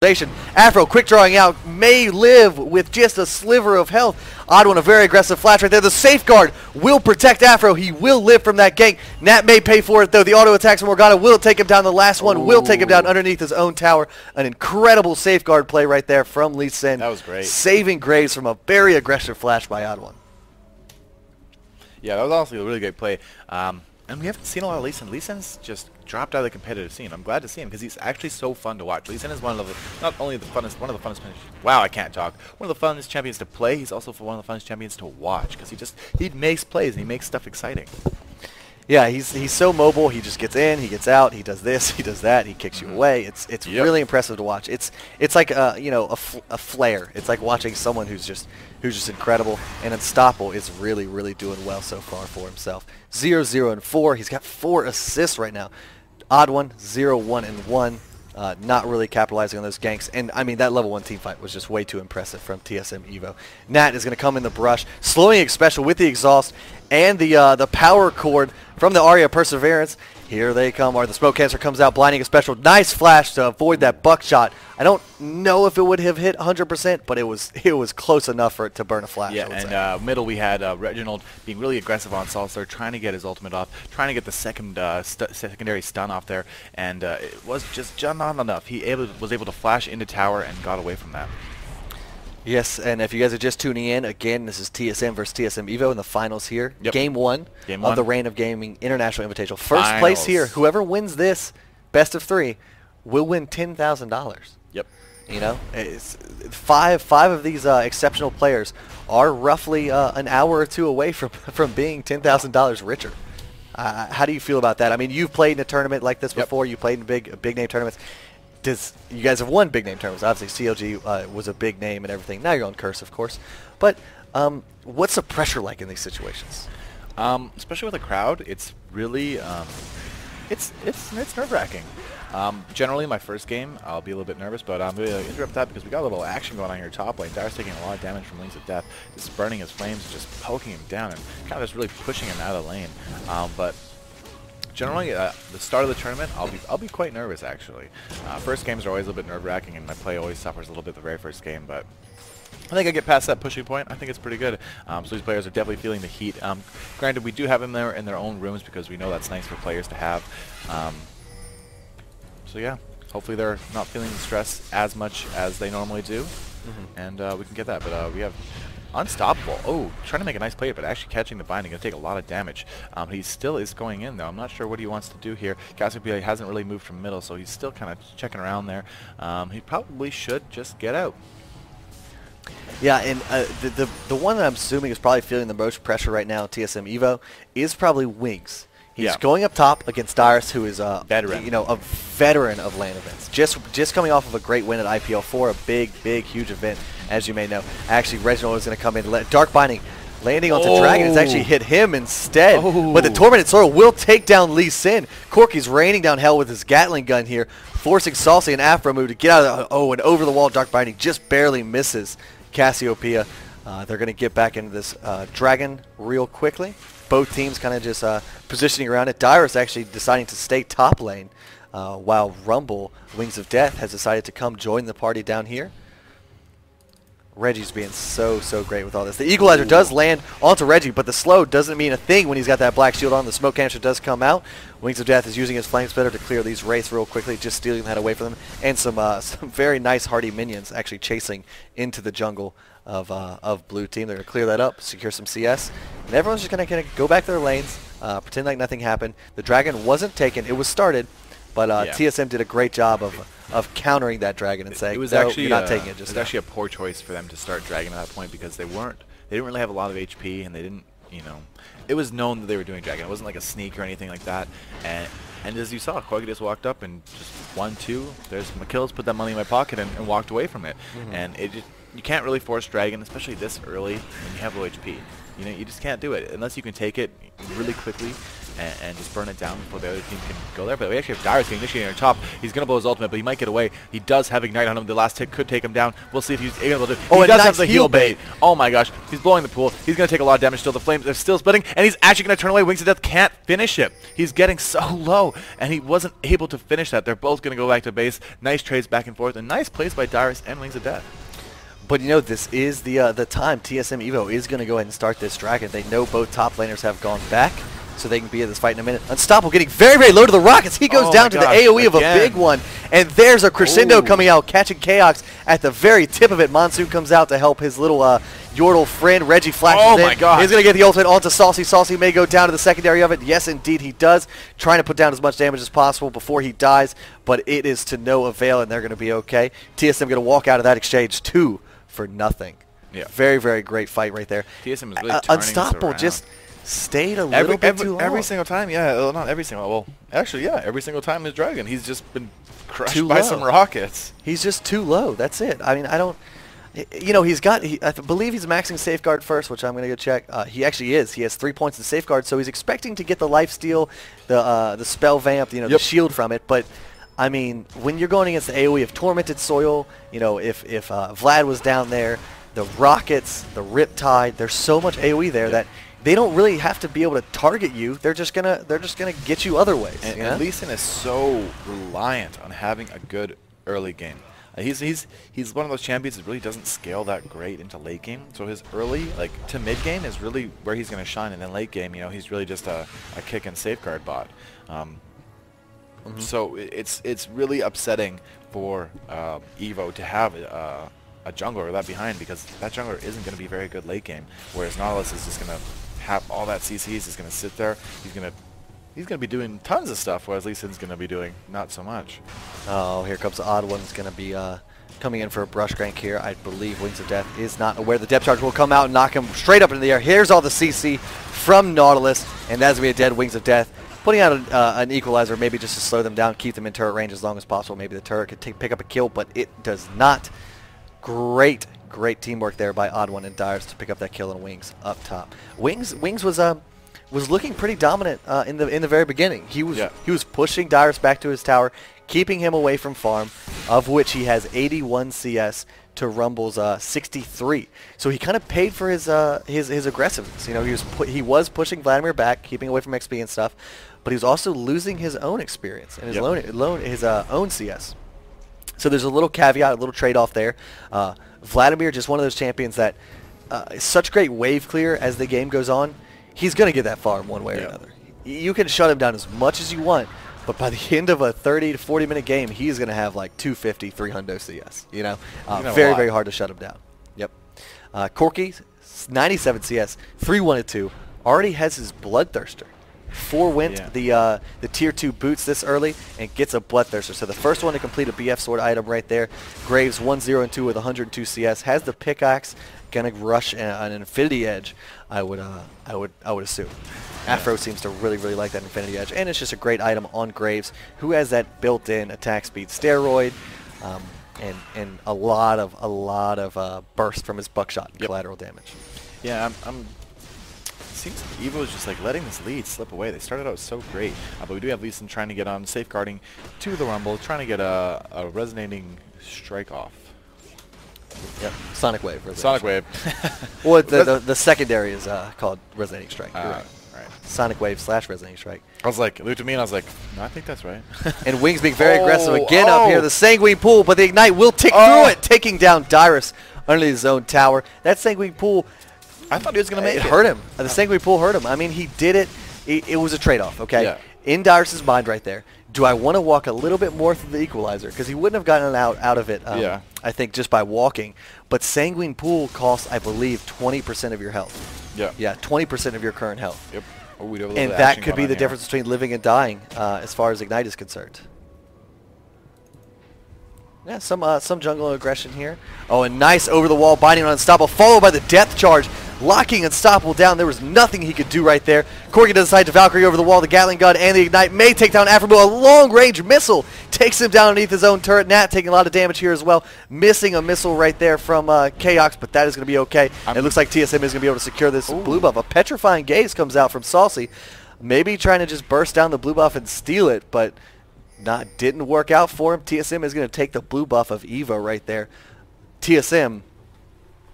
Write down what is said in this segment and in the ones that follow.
Afro quick drawing out, may live with just a sliver of health. Odd one, a very aggressive flash right there. The safeguard will protect Afro. He will live from that gank. Nat may pay for it though. The auto attacks from Morgana will take him down. The last one will take him down underneath his own tower. An incredible safeguard play right there from Lee Sin. That was great. Saving Graves from a very aggressive flash by Odd one. Yeah, that was honestly a really great play. And we haven't seen a lot of Lee Sin. Lee Sin's just dropped out of the competitive scene. I'm glad to see him because he's actually so fun to watch. Lee Sin is one of the one of the funnest. Wow, I can't talk. One of the funnest champions to play. He's also one of the funnest champions to watch because he makes plays and he makes stuff exciting. Yeah, he's so mobile. He just gets in, he gets out, he does this, he does that, he kicks you away. It's really impressive to watch. It's like a flare. It's like watching someone who's just incredible, and Unstoppable is really doing well so far for himself. 0-0 and 4. He's got 4 assists right now. Odd one, 0-1 and 1. Not really capitalizing on those ganks, and I mean that level 1 team fight was just way too impressive from TSM.Evo. Nat is going to come in the brush, slowing it special with the exhaust and the power cord from the Arya Perseverance. Here they come, or the smoke cancer comes out, blinding a special. Nice flash to avoid that buckshot. I don't know if it would have hit 100%, but it was close enough for it to burn a flash. Yeah, and middle we had Reginald being really aggressive on Salsar, trying to get his ultimate off, trying to get the secondary stun off there, and it was just not enough. He was able to flash into tower and got away from that. Yes, and if you guys are just tuning in, again, this is TSM versus TSM.Evo in the finals here. Yep. Game one of the Reign of Gaming International Invitational. First place here, whoever wins this best of 3 will win $10,000. Yep. You know, it's five of these exceptional players are roughly an hour or 2 away from being $10,000 richer. How do you feel about that? I mean, you've played in a tournament like this before. You played in big name tournaments. You guys have won big name tournaments. Obviously, CLG was a big name and everything. Now you're on Curse, of course. But what's the pressure like in these situations? Especially with a crowd, it's really it's nerve-wracking. Generally, my first game, I'll be a little bit nervous, but I'm going to interrupt that because we got a little action going on here top lane. Dyer's taking a lot of damage from Wings of Death, just burning his flames, just poking him down, and kind of just really pushing him out of the lane. But generally, the start of the tournament, I'll be quite nervous actually. First games are always a little bit nerve-wracking, and my play always suffers a little bit the very first game. But I think I get past that pushing point. I think it's pretty good. So these players are definitely feeling the heat. Granted, we do have them there in their own rooms because we know that's nice for players to have. So yeah, hopefully they're not feeling the stress as much as they normally do, and we can get that. But we have Unstoppable. Oh, trying to make a nice play, but actually catching the binding. Going to take a lot of damage. He still is going in, though. I'm not sure what he wants to do here. Cassiopeia hasn't really moved from middle, so he's still kind of checking around there. He probably should just get out. Yeah, and the one that I'm assuming is probably feeling the most pressure right now, TSM.Evo, is probably Wings. He's going up top against Dyrus, who is a veteran, a veteran of LAN events. Just coming off of a great win at IPL4, a big, huge event, as you may know. Actually, Reginald is going to come in. Dark Binding landing onto Dragon. It's actually hit him instead. But the Tormented Sword will take down Lee Sin. Corky's raining down hell with his Gatling gun here, forcing Salsi and Afro move to get out of the... and over the wall, Dark Binding just barely misses Cassiopeia. They're going to get back into this Dragon real quickly. Both teams kind of just positioning around it. Dyrus actually deciding to stay top lane, while Rumble, Wings of Death, has decided to come join the party down here. Reggie's being so great with all this. The Equalizer does land onto Reggie, but the slow doesn't mean a thing when he's got that black shield on. The smoke canister does come out. Wings of Death is using his flame splitter to clear these wraiths real quickly, just stealing that away from them, and some very nice hardy minions actually chasing into the jungle of blue team. They're going to clear that up, secure some CS, and everyone's just going to go back to their lanes, pretend like nothing happened. The Dragon wasn't taken. It was started, but TSM did a great job of countering that Dragon and saying, it was no, actually, you're not taking it. It was actually a poor choice for them to start Dragon at that point because they didn't really have a lot of HP, and they didn't, it was known that they were doing Dragon. It wasn't like a sneak or anything like that. And as you saw, Corky just walked up and just 1-2. There's my kills, put that money in my pocket, and walked away from it. And you can't really force Dragon, especially this early when you have low HP. You just can't do it unless you can take it really quickly. and just burn it down before the other team can go there. But we actually have Dyrus getting initiated on top. He's going to blow his ultimate, but he might get away. He does have Ignite on him. The last hit could take him down. We'll see if he's able to do it. Oh, he does nice have the heal bait. Oh my gosh. He's blowing the pool. He's going to take a lot of damage still. The flames are still splitting, and he's actually going to turn away. Wings of Death can't finish it. He's getting so low, and he wasn't able to finish that. They're both going to go back to base. Nice trades back and forth, and nice plays by Dyrus and Wings of Death. But you know, this is the time TSM.Evo is going to go ahead and start this dragon. They know both top laners have gone back, so they can be in this fight in a minute. Unstoppable getting very, very low to the rockets. He goes down to the AoE of a big one. And there's a crescendo coming out, catching Chaos at the very tip of it. Monsoon comes out to help his little Yordle friend. Reggie flashes in. He's going to get the ultimate onto Saucy. Saucy may go down to the secondary of it. Yes, indeed, he does. Trying to put down as much damage as possible before he dies, but it is to no avail, and they're going to be okay. TSM going to walk out of that exchange 2 for nothing. Yeah. Very, very great fight right there. TSM is really turning Unstoppable just stayed a little bit too long. Every single time, yeah. Not every single. Well, actually, yeah. Every single time his dragon, he's just been crushed by some rockets. He's just too low. That's it. I mean, I don't. You know, I believe he's maxing Safeguard first, which I'm going to go check. He actually is. He has 3 points in Safeguard, so he's expecting to get the lifesteal, the spell vamp, you know, the shield from it. But I mean, when you're going against the AoE of Tormented Soil, you know, if Vlad was down there, the rockets, the Riptide, there's so much AoE there that they don't really have to be able to target you. They're just gonna get you other ways. And Lee Sin is so reliant on having a good early game. He's one of those champions that really doesn't scale that great into late game. So his early, like, to mid game is really where he's going to shine, and then late game, you know, he's really just a kick and safeguard bot. So it's really upsetting for Evo to have a jungler that behind, because that jungler isn't going to be very good late game. Whereas Nautilus is just going to have all that CCs. He's going to sit there. He's going to be doing tons of stuff, whereas Lee Sin's going to be doing not so much. Oh, here comes the odd one. It's going to be coming in for a brush crank here. I believe Wings of Death is not aware the depth charge will come out and knock him straight up into the air. Here's all the CC from Nautilus, and that's going to be a dead Wings of Death. Putting out an equalizer, maybe just to slow them down, keep them in turret range as long as possible. Maybe the turret could pick up a kill, but it does not. Great teamwork there by Odd One and Dyrus to pick up that kill on Wings up top. Wings was looking pretty dominant in the very beginning. He was pushing Dyrus back to his tower, keeping him away from farm, of which he has 81 CS to Rumble's 63. So he kind of paid for his aggressiveness. You know, he was pushing Vladimir back, keeping away from XP and stuff, but he was also losing his own experience and his own CS. So there's a little caveat, a little trade-off there. Vladimir, just one of those champions that is such great wave clear as the game goes on. He's going to get that farm one way or another. You can shut him down as much as you want, but by the end of a 30 to 40 minute game, he's going to have like 250, 300 CS. You know, very hard to shut him down. Yep. Corky, 97 CS, 3-1-2, already has his Bloodthirster. 4-went the tier 2 boots this early and gets a Bloodthirster. So the first one to complete a BF sword item right there. Graves 1-0-2 with 102 CS, has the pickaxe, gonna rush an Infinity Edge. I would assume. Afro seems to really like that Infinity Edge, and it's just a great item on Graves, who has that built-in attack speed steroid, and a lot of burst from his buckshot and collateral damage. Yeah, it seems like Evo is just like letting this lead slip away. They started out so great, but we do have Lee Sin trying to get on safeguarding to the Rumble, trying to get a resonating strike off. Yep, Sonic Wave. Sonic Wave. Well, the secondary is called Resonating Strike. You're right. Right. Sonic Wave / Resonating Strike. I was like, looked at me and I was like, no, I think that's right. And Wings being very aggressive again up here. The Sanguine Pool, but the Ignite will tick through it, taking down Dyrus under his own tower. That Sanguine Pool, I thought he was going to make it. It hurt him. The Sanguine Pool hurt him. I mean, he did it. It was a trade-off, okay? Yeah. In Dyrus' mind right there, do I want to walk a little bit more through the equalizer? Because he wouldn't have gotten out of it, I think, just by walking. But Sanguine Pool costs, I believe, 20% of your health. Yeah. Yeah, 20% of your current health. Yep. And that could be the difference between living and dying as far as Ignite is concerned. Yeah, some jungle aggression here. Oh, and nice over-the-wall binding on Unstoppable, followed by the Death Charge, locking Unstoppable down. There was nothing he could do right there. Corky does decide to Valkyrie over the wall. The Gatling Gun and the Ignite may take down Afrobo. A long-range missile takes him down underneath his own turret. Nat taking a lot of damage here as well. Missing a missile right there from Chaos, but that is going to be okay. It looks like TSM is going to be able to secure this blue buff. A Petrifying Gaze comes out from Saucy. maybe trying to just burst down the blue buff and steal it, but didn't work out for him. TSM is going to take the blue buff of Evo right there. TSM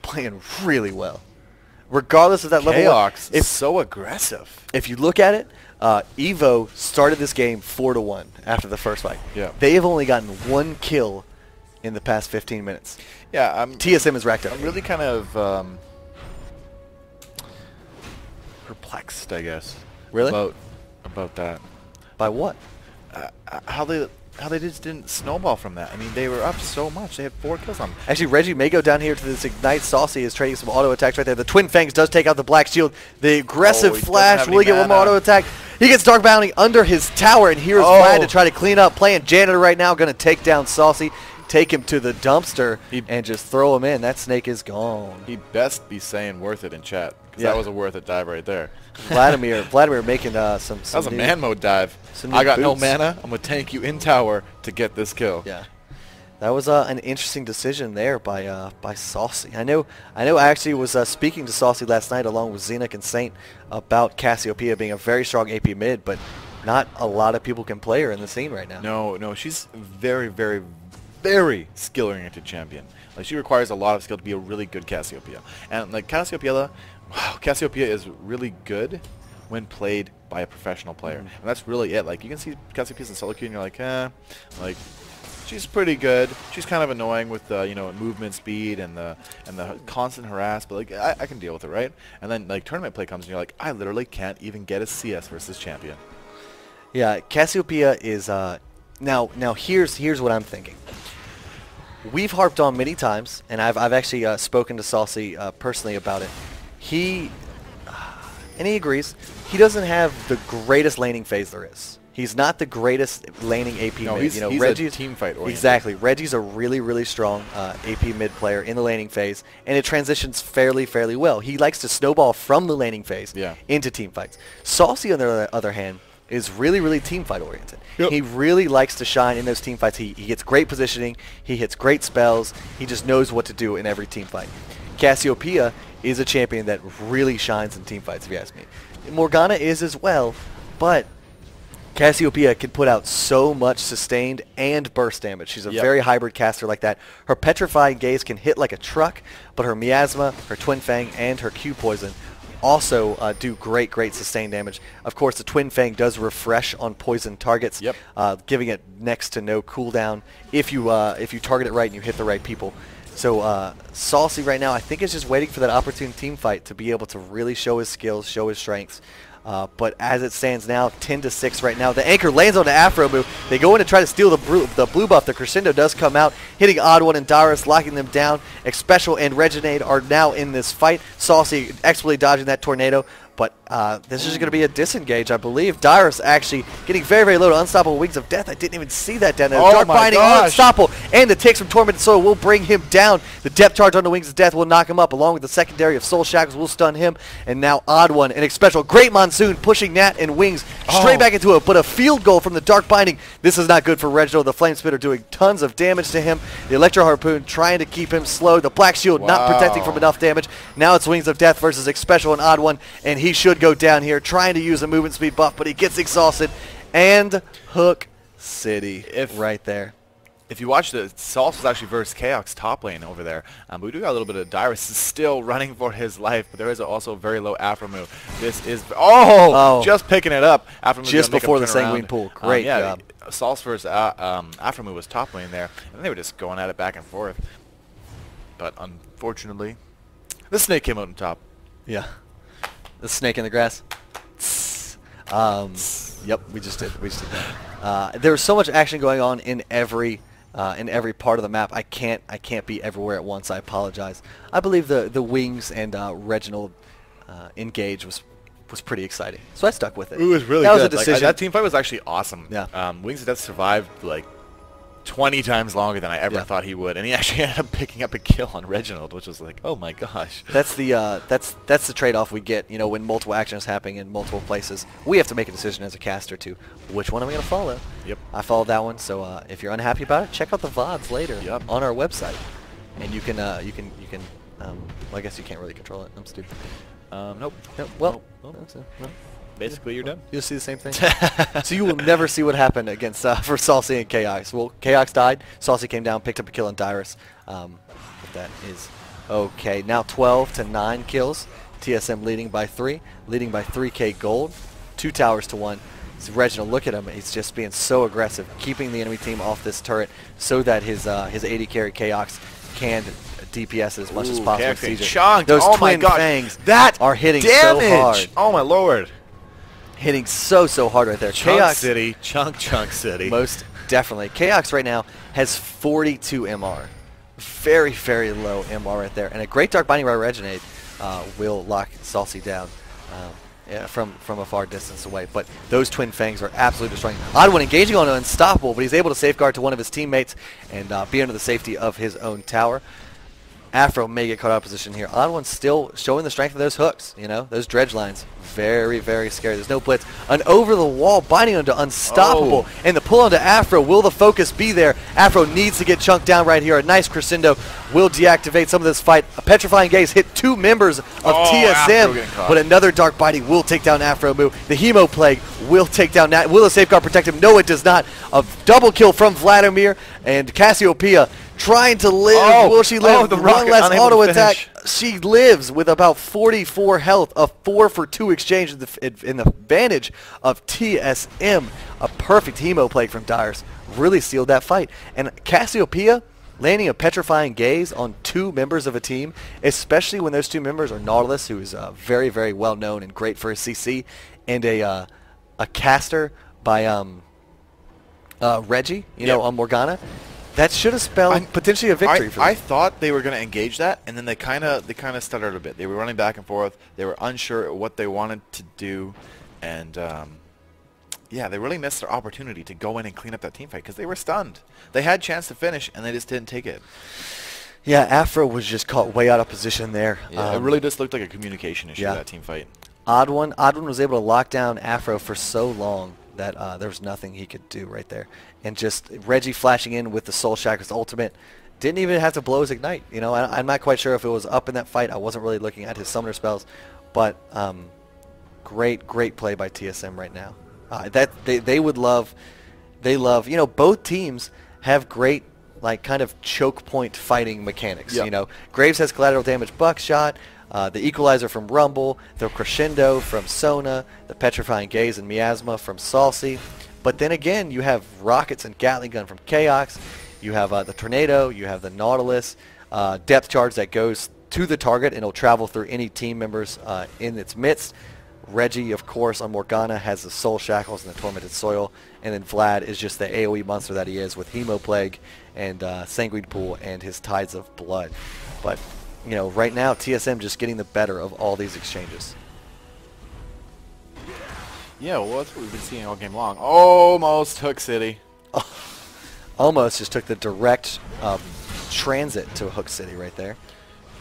playing really well. Regardless of that level, Chaox is so aggressive. If you look at it, Evo started this game 4-1 after the first fight. Yeah. They have only gotten 1 kill in the past 15 minutes. Yeah, TSM is racked up. I'm really kind of perplexed, I guess. Really? About that. By what? How they just didn't snowball from that. I mean, they were up so much. They had 4 kills on them. Actually, Reggie may go down here to this Ignite. Saucy is trading some auto attacks right there. The Twin Fangs does take out the Black Shield. The aggressive flash. Will he get one more auto attack? He gets Dark Bounding under his tower, and here's Vlad to try to clean up. Playing Janitor right now. Going to take down Saucy. Take him to the dumpster and just throw him in. That snake is gone. He'd best be saying worth it in chat, because that was a worth it dive right there. Vladimir making some that was a man mode dive. I got no mana. I'm going to tank you in tower to get this kill. Yeah. That was an interesting decision there by Saucy. I know I actually was speaking to Saucy last night along with Xenic and Saint about Cassiopeia being a very strong AP mid, but not a lot of people can play her in the scene right now. No, she's very, very, very skill-oriented champion. Like, she requires a lot of skill to be a really good Cassiopeia. And like Cassiopeia is really good when played by a professional player. And that's really it. Like, you can see Cassiopeia in solo queue and you're like, like, she's pretty good. She's kind of annoying with the, you know, movement speed and the constant harass, but like I can deal with it, right? And then like tournament play comes and you're like, I literally can't even get a CS versus champion. Yeah, Cassiopeia is now here's what I'm thinking. We've harped on many times, and I've actually spoken to Saucy personally about it. And he agrees. He doesn't have the greatest laning phase there is. He's not the greatest laning AP mid. He's, you know, he's Reggie's a team fight oriented. Exactly. Reggie's a really, really strong AP mid player in the laning phase, and it transitions fairly well. He likes to snowball from the laning phase into team fights. Saucy, on the other hand, is really, really team fight oriented. Yep. He really likes to shine in those team fights. He gets great positioning. He hits great spells. He just knows what to do in every team fight. Cassiopeia is a champion that really shines in team fights, if you ask me. Morgana is as well, but Cassiopeia can put out so much sustained and burst damage. She's a very hybrid caster like that. Her Petrifying Gaze can hit like a truck, but her Miasma, her Twin Fang, and her Q Poison also do great sustained damage. Of course, the Twin Fang does refresh on poison targets, giving it next to no cooldown if you target it right and you hit the right people. So Saucy right now, I think, is just waiting for that opportune team fight to be able to really show his skills, show his strengths. But as it stands now, 10-6 right now. The anchor lands on the Afro move. They go in to try to steal the blue buff. The Crescendo does come out, hitting Odd One and Darius, locking them down. Xpecial and Reginade are now in this fight. Saucy expertly dodging that tornado. But this is going to be a disengage, I believe. Darius actually getting very low to Unstoppable Wings of Death. I didn't even see that down there. Dark Binding Unstoppable, and the Ticks from Tormented Soul will bring him down. The Depth Charge on the Wings of Death will knock him up, along with the secondary of Soul Shackles will stun him. And now Odd One and Xpecial. Great Monsoon pushing Nat and Wings straight back into it, but a field goal from the Dark Binding. This is not good for Reginald. The Flame Spitter doing tons of damage to him. The Electro Harpoon trying to keep him slow. The Black Shield not protecting from enough damage. Now it's Wings of Death versus Xpecial and Odd One, and he should go down here trying to use a movement speed buff, but he gets exhausted. And Hook City right there. If you watch the Sauce was actually versus Chaos top lane over there, but we do got a little bit of Darius still running for his life, but there is also a very low Afro move. This is just picking it up after just before the Sanguine Pool. Great job. Sauce versus Afro move was top lane there, and they were just going at it back and forth. But unfortunately, the snake came out on top. Yeah. The snake in the grass. Yep, we just did that. There was so much action going on in every part of the map. I can't be everywhere at once. I apologize. I believe the Wings and Reginald engage was pretty exciting, so I stuck with it. It was really good. That was a decision. that team fight was actually awesome. Yeah. Wings of Death survived like 20 times longer than I ever thought he would, and he actually ended up picking up a kill on Reginald, which was like, oh my gosh. That's the trade-off we get, you know, when multiple actions happening in multiple places. We have to make a decision as a caster to which one am I going to follow. Yep. I followed that one, so if you're unhappy about it, check out the VODs later on our website, and you can well, I guess you can't really control it. I'm stupid. Nope. Well, nope. no. basically you're done. You'll see the same thing. So you will never see what happened against for Saucy and Chaos. Well, Chaos died. Saucy came down, picked up a kill on Dyrus. But that is okay. Now 12 to 9 kills. TSM leading by 3, leading by 3K gold. 2 towers to 1. So Reginald, look at him. He's just being so aggressive, keeping the enemy team off this turret so that his AD carry Chaos can DPS it as much as possible. Chunked. Those twin fangs that are hitting so hard. Oh my lord. Hitting so hard right there. Chunk City. Chunk City. Most definitely. Chaos right now has 42 MR. Very, very low MR right there. And a great Dark Binding by Reginade will lock Saucy down from a far distance away. But those twin fangs are absolutely destroying. Odd One engaging on an Unstoppable, but he's able to safeguard to one of his teammates and be under the safety of his own tower. Afro may get caught out of position here. Odd One's still showing the strength of those hooks, you know, those dredge lines. Very, very scary. There's no blitz. An over-the-wall binding onto Unstoppable. Oh. And the pull onto Afro. Will the focus be there? Afro needs to get chunked down right here. A nice crescendo will deactivate some of this fight. A Petrifying Gaze hit 2 members of TSM, but another Dark Biting will take down Afro Moo. The Hemo Plague will take down Nat. Will the Safeguard protect him? No, it does not. A double kill from Vladimir, and Cassiopeia trying to live. Will she live? The one less auto attack. She lives with about 44 health. A 4 for 2 exchange in the advantage of TSM. A perfect Hemo Plague from Dyrus. Really sealed that fight. And Cassiopeia landing a Petrifying Gaze on 2 members of a team, especially when those 2 members are Nautilus, who is very, very well known and great for his CC, and a caster by Reggie, you know, on Morgana. That should have spelled potentially a victory for them. I thought they were going to engage that, and then they kind of stuttered a bit. They were running back and forth. They were unsure what they wanted to do, and yeah, they really missed their opportunity to go in and clean up that team fight because they were stunned. They had a chance to finish, and they just didn't take it. Yeah, Afro was just caught way out of position there. Yeah, it really just looked like a communication issue, that team fight. Odd One was able to lock down Afro for so long that there was nothing he could do right there. And just Reggie flashing in with the Soul Shackles ultimate. Didn't even have to blow his Ignite. You know, I'm not quite sure if it was up in that fight. I wasn't really looking at his summoner spells. But great play by TSM right now. They love, you know, both teams have great, like, kind of choke point fighting mechanics. You know, Graves has collateral damage buckshot. The Equalizer from Rumble, the Crescendo from Sona, the Petrifying Gaze and Miasma from Saucy. But then again, you have Rockets and Gatling Gun from Chaos. You have the Tornado. You have the Nautilus. Depth Charge that goes to the target and it'll travel through any team members in its midst. Reggie, of course, on Morgana has the Soul Shackles and the Tormented Soil. And then Vlad is just the AoE monster that he is with Hemo Plague and Sanguine Pool and his Tides of Blood. But you know, right now, TSM just getting the better of all these exchanges. Yeah, well, that's what we've been seeing all game long. Almost Hook City. Almost just took the direct transit to Hook City right there.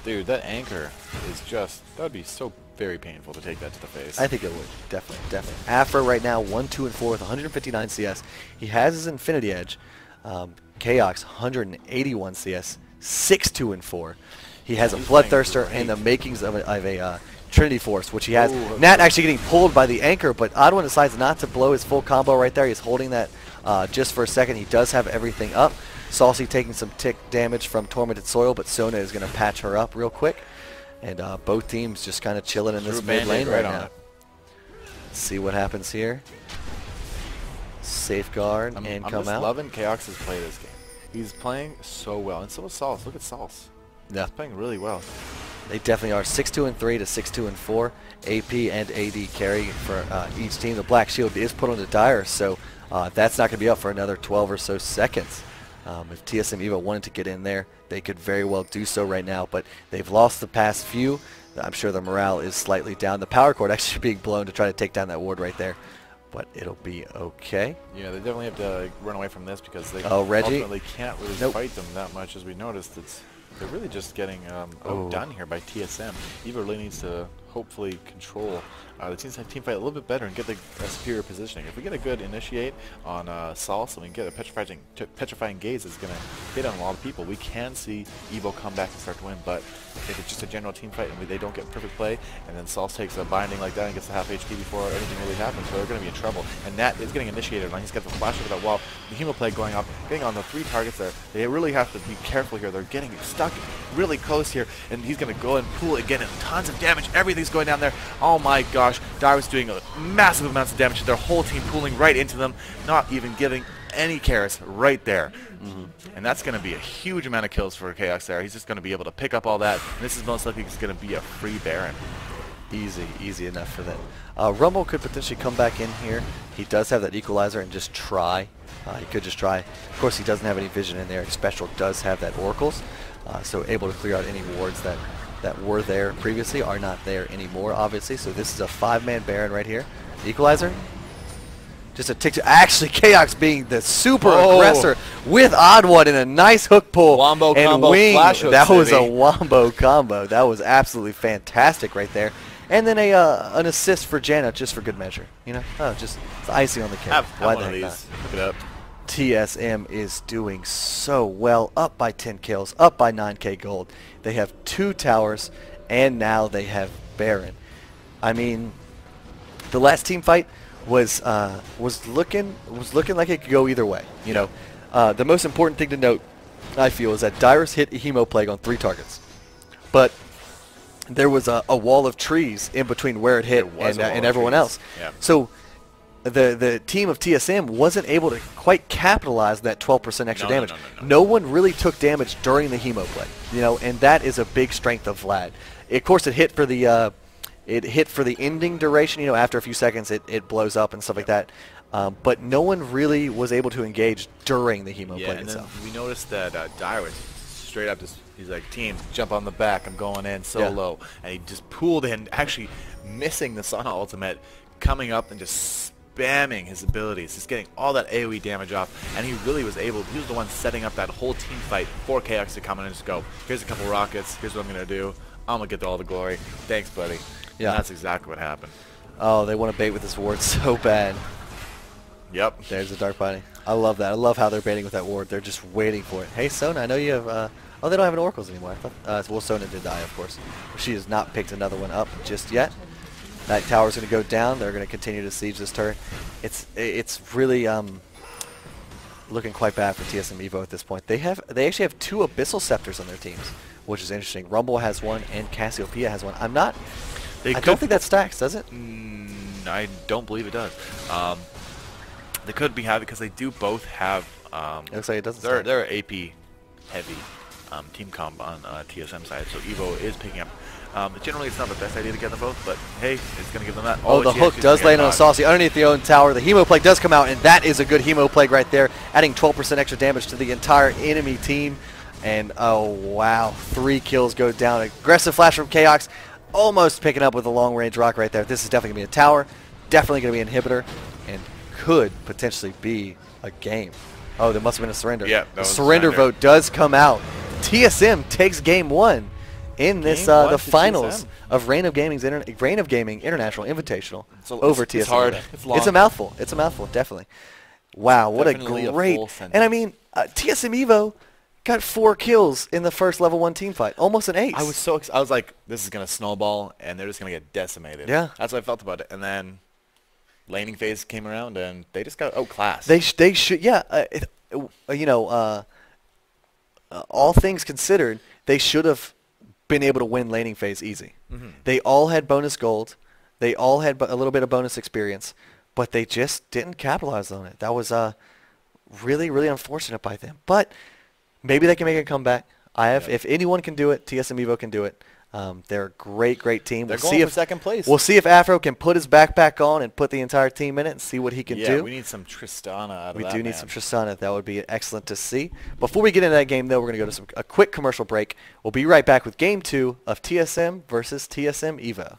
Dude, that anchor is just, that would be so very painful to take that to the face. I think it would. Definitely. Afro right now, 1-2-4 with 159 CS. He has his Infinity Edge. Chaos, 181 CS, 6-2-4. He has a Bloodthirster and the makings of a Trinity Force, which he has. Nat actually getting pulled by the anchor, but Odd One decides not to blow his full combo right there. He's holding that just for a second. He does have everything up. Saucy taking some tick damage from Tormented Soil, but Sona is going to patch her up real quick. And both teams just kind of chilling in this mid lane right now. Let's see what happens here. Safeguard and come out. I'm just loving Chaos's play this game. He's playing so well, and so is Sauce. Look at Sauce. Yeah. He's playing really well. They definitely are. 6-2-3 to 6-2-4. AP and AD carry for each team. The Black Shield is put onto Dyrus, so that's not going to be up for another 12 or so seconds. If TSM.Evo wanted to get in there, they could very well do so right now, but they've lost the past few. I'm sure their morale is slightly down. The power cord actually being blown to try to take down that ward right there, but it'll be okay. Yeah, they definitely have to run away from this because they Reggie ultimately can't really fight them that much, as we noticed. They're really just getting outdone here by TSM. Evo really needs to hopefully control the team fight a little bit better and get the superior positioning. If we get a good initiate on Salsa, we can get a petrifying gaze that's going to hit on a lot of people. We can see Evo come back and start to win, but if it's just a general team fight and they don't get perfect play, and then Salsa takes a binding like that and gets a half HP before anything really happens, so they're going to be in trouble. And Nat is getting initiated, and he's got the flash over that wall. The Hemo play going up, getting on the 3 targets there. They really have to be careful here. They're getting stuck really close here, and he's going to go and pull again, and tons of damage. Everything's going down there. Oh my gosh, Dyrus doing massive amounts of damage to their whole team, pulling right into them, not even giving any cares right there. And that's going to be a huge amount of kills for KX there. He's just going to be able to pick up all that, and this is most likely just going to be a free Baron. Easy enough for them. Rumble could potentially come back in here. He does have that equalizer and just try. He could just try. Of course, he doesn't have any vision in there. Special does have that Oracles, so able to clear out any wards that were there previously are not there anymore, obviously. So this is a 5-man Baron right here. The equalizer. Just a tick. Actually, KX being the super aggressor with Odd One in a nice hook pull Wombo and combo, wing. flash hook That was city. a wombo combo. That was absolutely fantastic right there. And then an assist for Janna just for good measure. You know, just it's icing on the cake. Why the heck not? Look it up. TSM is doing so well, up by 10 kills, up by 9k gold. They have 2 towers, and now they have Baron. I mean, the last team fight was looking like it could go either way. You know, the most important thing to note, I feel, is that Dyrus hit a Hemo Plague on 3 targets, but there was a wall of trees in between where it hit and everyone else. Yeah. So the team of TSM wasn't able to quite capitalize that 12% extra damage. No one really took damage during the Hemo Plague, you know, and that is a big strength of Vlad. Of course, it hit for the ending duration. You know, after a few seconds, it blows up and stuff like that. But no one really was able to engage during the Hemo Plague itself. Then we noticed that Dyrus straight up just, he's like, team, jump on the back, I'm going in solo. Yeah. And he just pulled in, actually missing the Sana ultimate, coming up and just spamming his abilities, just getting all that AoE damage off, and he really was able, he was the one setting up that whole team fight for KX to come in and just go, here's a couple rockets, here's what I'm going to do, I'm going to get all the glory, thanks buddy. Yeah. And that's exactly what happened. Oh, they want to bait with this ward so bad. Yep. There's the Dark Binding. I love that. I love how they're baiting with that ward. They're just waiting for it. Hey, Sona, I know you have... oh, they don't have an Oracles anymore. I thought, well, Sona did die, of course. She has not picked another one up just yet. Night Tower's going to go down. They're going to continue to siege this turret. It's really looking quite bad for TSM.Evo at this point. They actually have 2 Abyssal Scepters on their teams, which is interesting. Rumble has one and Cassiopeia has one. I don't think that stacks, does it? I don't believe it does. They could be happy because they do both have. It looks like it doesn't. They're AP heavy team comp on TSM side, so Evo is picking up. Generally, it's not the best idea to get them both, but hey, it's going to give them that. Oh, the hook does land on Saucy underneath the own tower. The Hemo Plague does come out, and that is a good Hemo Plague right there, adding 12% extra damage to the entire enemy team. And oh wow, 3 kills go down. Aggressive flash from Chaos, almost picking up with a long range rock right there. This is definitely going to be a tower, definitely going to be an inhibitor, and could potentially be a game. Oh, there must have been a surrender. Yeah, the surrender vote does come out. TSM takes game 1 in this the finals of Reign of Gaming International Invitational over TSM. It's hard. It's long. It's a mouthful. It's a mouthful, definitely. Wow, what a great! And I mean, TSM.Evo got 4 kills in the first level 1 team fight, almost an ace. I was so excited. I was like, this is gonna snowball, and they're just gonna get decimated. Yeah, that's what I felt about it. And then laning phase came around, and they just got outclassed. They should, yeah. You know, all things considered, they should have been able to win laning phase easy. They all had bonus gold. They all had a little bit of bonus experience, but they just didn't capitalize on it. That was really, really unfortunate by them. But maybe they can make a comeback. If anyone can do it, TSM.Evo can do it. They're a great team. They're going for second place. We'll see if Afro can put his backpack on and put the entire team in it and see what he can do. Yeah, we need some Tristana out of that. We do need some Tristana. That would be excellent to see. Before we get into that game, though, we're going to go to a quick commercial break. We'll be right back with Game 2 of TSM versus TSM.Evo.